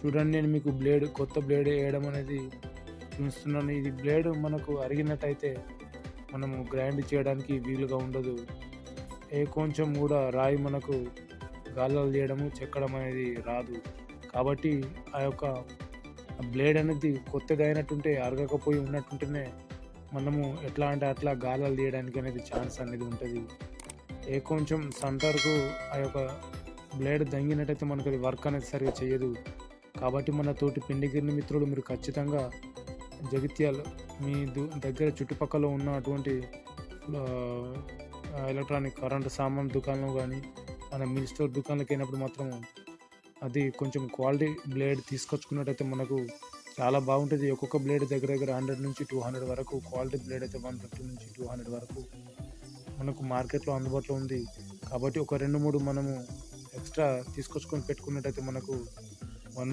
చూడండి, నేను మీకు కొత్త బ్లేడ్ ఏయడం అనేది చూస్తున్నాను. ఇది బ్లేడ్ మనకు అరిగినట్టయితే మనము గ్రైండ్ చేయడానికి వీలుగా ఉండదు. కొంచెం గూడా రాయి మనకు గాలాలు తీయడము, చెక్కడం అనేది రాదు. కాబట్టి ఆ యొక్క బ్లేడ్ అనేది కొత్తదైనట్టుంటే, అరగకపోయి ఉన్నట్టుంటేనే మనము ఎట్లా అంటే అట్లా గాలాలు తీయడానికి అనేది ఛాన్స్ అనేది ఉంటది. కొంచెం సెంటర్‌కు ఆ యొక్క బ్లేడ్ దంగినట్టయితే మనకది వర్క్ అనేది సరిగ్గా చెయ్యదు. కాబట్టి మన తోటి పిండిగిరిని మిత్రులు మీరు ఖచ్చితంగా జగిత్యాల మీ దగ్గర చుట్టుపక్కల ఉన్న అటువంటి ఆహ్, ఎలక్ట్రానిక్ కరెంట్ సామాను దుకాణం గానీ, మన మిల్ స్టోర్ దుకాణాలకెళ్ళినప్పుడు మాత్రం అది కొంచెం క్వాలిటీ బ్లేడ్ తీసుకొచ్చుకున్నట్టయితే మనకు చాలా బాగుంటది. ఒక్కొక్క బ్లేడ్ దగ్గర దగ్గర 100-200 వరకు క్వాలిటీ బ్లేడ్ అయితే 150-200 వరకు మనకు మార్కెట్‌లో అందుబాటులో ఉంది. కాబట్టి ఒక 2, 3 మనము ఎక్స్‌ట్రా తీసుకొచ్చుకొని పెట్టుకున్నట్టయితే మనకు వన్ బై